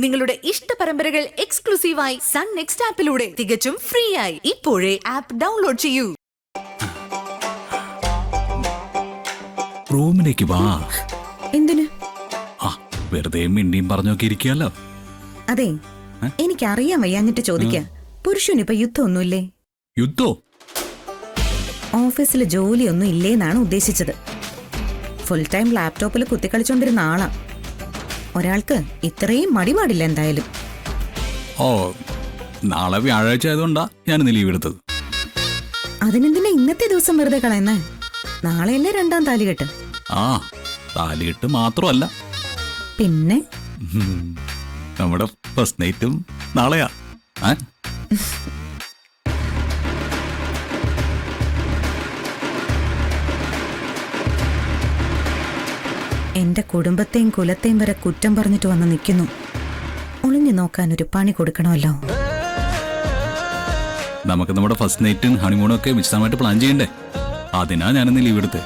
നിങ്ങളുടെ ഇഷ്ട പരമ്പരകൾ എക്സ്ക്ലൂസീവായി സൺ നെക്സ്റ്റ് ആപ്പിലൂടെ തികച്ചും ഫ്രീ ആയി ഇപ്പോഴേ ആപ്പ് ഡൗൺലോഡ് ചെയ്യൂ. റൂമിലേക്ക് വാ. എന്തിന്? വെറുതെ മിണ്ടിയും പറഞ്ഞൊക്കെ ഇരിക്കാലോ. അതെ, എനിക്കറിയാൻ വയ്യാഞ്ഞിട്ട് ചോദിക്കാം. പുരുഷനിപ്പൊ യുദ്ധമൊന്നുമില്ലേ? യുദ്ധോ? ഓഫീസിൽ ജോലിയൊന്നും ഇല്ലേന്നാണ് ഉദ്ദേശിച്ചത്. ഫുൾ ടൈം ലാപ്ടോപ്പിൽ കുത്തിക്കളിച്ചോണ്ടിരുന്ന ആളാ. ഒരാൾക്ക് ഇത്രയും മടി പാടില്ല എന്തായാലും. ഓ, നാളെ വ്യാഴാഴ്ച ആയതുകൊണ്ടാ ഞാനിന്ന് ലീവ് എടുത്തത്. അതിനെന്തിനാ ഇന്നത്തെ ദിവസം വെറുതെ കളയുന്നേ? നാളെയല്ലേ രണ്ടാം താലികെട്ട്? താലികെട്ട് മാത്രമല്ല, പിന്നെ നമ്മുടെ ഫസ്റ്റ് നൈറ്റും നാളെയാ. എന്റെ കുടുംബത്തെയും കുലത്തെയും വരെ കുറ്റം പറഞ്ഞിട്ട് വന്ന് നിൽക്കുന്നു. ഒളിഞ്ഞു നോക്കാൻ ഒരു പണി കൊടുക്കണമല്ലോ. നമുക്ക് നമ്മുടെ ഫസ്റ്റ് നൈറ്റും ഹണിമൂണും ഒക്കെ വിശദമായിട്ട് പ്ലാൻ ചെയ്യണ്ടേ? അതിനാ ഞാനിന്ന് ലീവ് എടുത്തേ.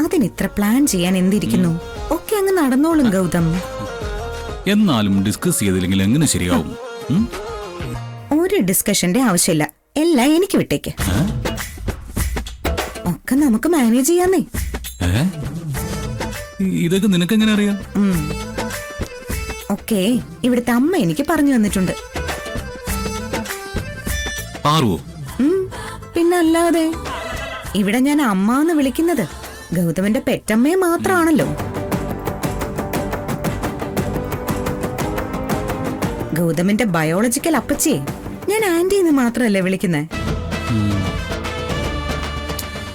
അതിനിത്ര പ്ലാൻ ചെയ്യാൻ എന്തിരിക്കുന്നു? ഒക്കെ അങ്ങ് നടന്നോളും ഗൗതം. എന്നാലും ഡിസ്കസ് ചെയ്തില്ലെങ്കിൽ എങ്ങനെ ശരിയാവും? ഒരു ഡിസ്കഷന്റെ ആവശ്യമില്ല, എല്ലാം എനിക്ക് വിട്ടേക്ക്. ഒക്കെ നമുക്ക് മാനേജ് ചെയ്യാന്നേ. ഇതൊക്കെ നിനക്കെങ്ങനെ അറിയാം? ഒക്കെ ഇവിടുത്തെ അമ്മ എനിക്ക് പറഞ്ഞു തന്നിട്ടുണ്ട്. പിന്നല്ലാതെ ഇവിടെ ഞാൻ അമ്മ എന്ന് വിളിക്കുന്നത് ഗൗതമന്റെ പെറ്റമ്മയെ മാത്രമാണല്ലോ. ഗൗതമന്റെ ബയോളജിക്കൽ അപ്പച്ചിയെ ഞാൻ ആന്റി എന്ന് മാത്രമല്ലേ വിളിക്കുന്നേ.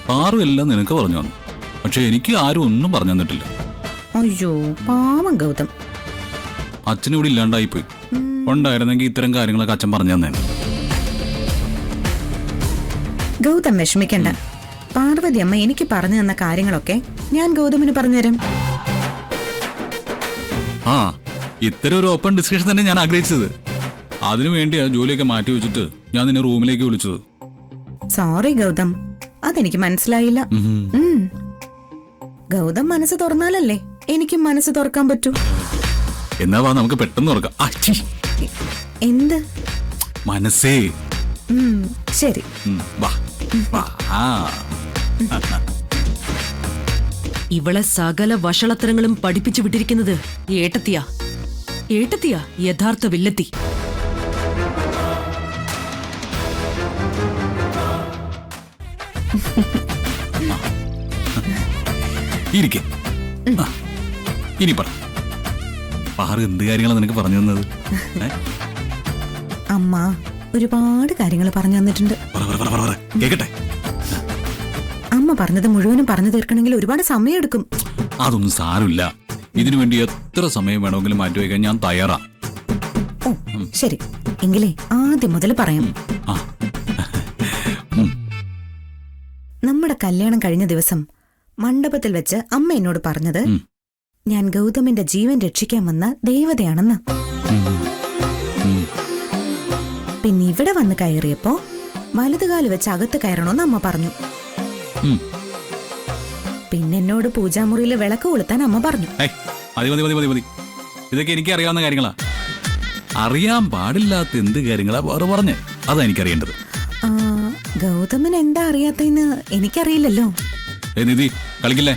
പാറു എല്ലാം നിനക്ക് പറഞ്ഞു തന്നു, പക്ഷെ എനിക്ക് ആരും ഒന്നും പറഞ്ഞു തന്നിട്ടില്ല. അയ്യോ പാവം ഗൗതം. അച്ഛനിവിടെ ഇല്ലാണ്ടായിപ്പോയി. ഉണ്ടായിരുന്നെങ്കിൽ ഇത്തരം കാര്യങ്ങളൊക്കെ അച്ഛൻ പറഞ്ഞു തന്നെ. ഗൗതം വിഷമിക്കണ്ട. പാർവതി അമ്മ എനിക്ക് പറഞ്ഞു തന്ന കാര്യങ്ങളൊക്കെ ഞാൻ ഗൗതമിന് പറഞ്ഞുതരാം. ഇത്തരം ഒരു ഓപ്പൺ ഡിസ്കഷൻ തന്നെ ഞാൻ ആഗ്രഹിച്ചത്. അതിനു വേണ്ടിയാ ജോലിയൊക്കെ മാറ്റി വെച്ചിട്ട് ഞാൻ നിന്നെ റൂമിലേക്ക് വിളിച്ചത്. സോറി ഗൗതം, അതെനിക്ക് മനസ്സിലായില്ല. ഗൗതം മനസ്സ് തുറന്നാലല്ലേ എനിക്കും മനസ്സ് തുറക്കാൻ പറ്റൂ. എന്നാ വാ, നമുക്ക് പെട്ടെന്ന് തുറക്കാം. എന്ത് മനസ്സേ? ശരി, വാ. ഇവളെ സകല വഷളത്തരങ്ങളും പഠിപ്പിച്ചു വിട്ടിരിക്കുന്നത് ഏട്ടത്തിയാ യഥാർത്ഥ വില്ലത്തി. ഇരിക്കെ. ഇനി പറ, പാറു എന്ത് കാര്യങ്ങളാണ് നിനക്ക് പറഞ്ഞു തന്നത്? അമ്മ ഒരുപാട് കാര്യങ്ങൾ പറഞ്ഞു തന്നിട്ടുണ്ട്. കേക്കട്ടെ. അമ്മ പറഞ്ഞത് മുഴുവനും പറഞ്ഞു തീർക്കണമെങ്കിൽ ഒരുപാട് സമയമെടുക്കും. അതൊന്നും സാരമില്ല. ഇതിനു വേണ്ടി എത്ര സമയം വേണമെങ്കിലും മാറ്റിവെക്കാൻ ഞാൻ തയ്യാറാ. ഓ ശരി, എങ്കിലേ ആദ്യം മുതൽ പറയാം. നമ്മുടെ കല്യാണം കഴിഞ്ഞ ദിവസം മണ്ഡപത്തിൽ വെച്ച് അമ്മ എന്നോട് പറഞ്ഞത് ഞാൻ ഗൗതമിന്റെ ജീവൻ രക്ഷിക്കാൻ വന്ന ദേവതയാണെന്ന്. പിന്നെ ഇവിടെ വന്ന് കയറിയപ്പോ വലതുകാല് വെച്ച് അകത്ത് കയറണമെന്ന് അമ്മ പറഞ്ഞു. പിന്നെ എന്നോട് പൂജാമുറിയിൽ വിളക്ക് കൊളുത്താൻ അമ്മ പറഞ്ഞു. ഇതൊക്കെ എനിക്ക് അറിയാവുന്ന കാര്യങ്ങളാ. അറിയാൻ പാടില്ലാത്ത എന്ത് കാര്യങ്ങളാ വേറെ പറഞ്ഞേ? അതാ എനിക്കറിയേണ്ടത്. ഗൗതമൻ എന്താ അറിയാത്തതെന്ന് എനിക്കറിയില്ലല്ലോ. നിധി കളിക്കില്ലേ?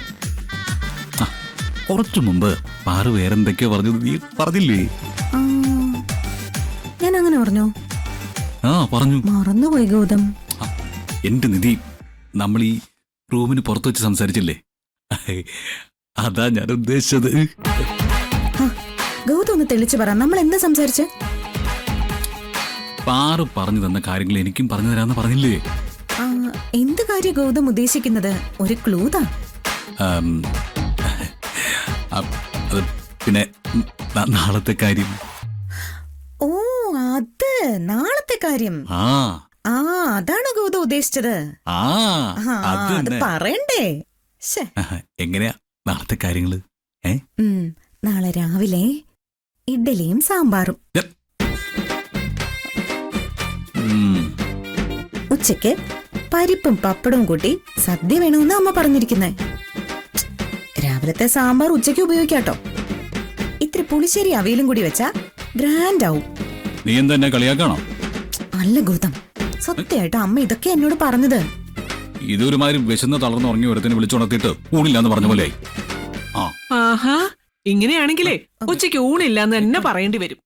കുറച്ചു മുമ്പ് പാറു വേറെന്തൊക്കെയോ പറഞ്ഞത് നീ പറഞ്ഞില്ലേ? ഞാൻ അങ്ങനെ പറഞ്ഞോ? പറഞ്ഞു. മറന്നുപോയി ഗൗതം. എന്റെ നിധി, നമ്മൾ ഈ റൂമിന് പുറത്തു വെച്ച് സംസാരിച്ചില്ലേ? അതാ ഞാൻ ഉദ്ദേശിച്ചത്. ഗൗതം ഒന്ന് തെളിച്ചു പറ, നമ്മൾ എന്താ സംസാരിച്ച? പാറു പറഞ്ഞു തന്ന കാര്യങ്ങൾ എനിക്കും പറഞ്ഞു തരാന്ന് പറഞ്ഞില്ലേ? എന്ത് കാര്യം ഗൗതം ഉദ്ദേശിക്കുന്നത്? ഒരു ക്ലൂതാ. പിന്നെ നാളത്തെ കാര്യം. ഓ അത് നാളത്തെ കാര്യം. അതാണോ ഗൗതം ഉദ്ദേശിച്ചത്? അത് പറയണ്ടേ? എങ്ങനെയാ നാളത്തെ കാര്യങ്ങള്? നാളെ രാവിലെ ഇഡ്ഡലിയും സാമ്പാറും, ഉച്ചക്ക് പരിപ്പും പപ്പടവും കൂട്ടി സദ്യ വേണമെന്ന് അമ്മ പറഞ്ഞിരിക്കുന്നേ. രാവിലത്തെ സാമ്പാർ ഉച്ചയ്ക്ക് ഉപയോഗിക്കാട്ടോ. ഇത്തിരി പുളിശ്ശേരി അവിയലും കൂടി വെച്ചാ ഗ്രാൻഡ് ആവും. നീ എന്താ എന്നെ കളിയാക്കാണോ? അല്ല ഗൗതം, സത്യമായിട്ട് അമ്മ ഇതൊക്കെ എന്നോട് പറഞ്ഞത്. ഇതൊരുമാതിരി വിശന്ന് തളർന്ന് ഉറങ്ങി ഒരുത്തിനെ വിളിച്ചുണർത്തിയിട്ട് ഊണില്ലാന്ന് പറഞ്ഞ പോലെ. ആഹാ, ഇങ്ങനെയാണെങ്കിലേ ഉച്ചയ്ക്ക് ഊണില്ലാന്ന് തന്നെ പറയേണ്ടി വരും.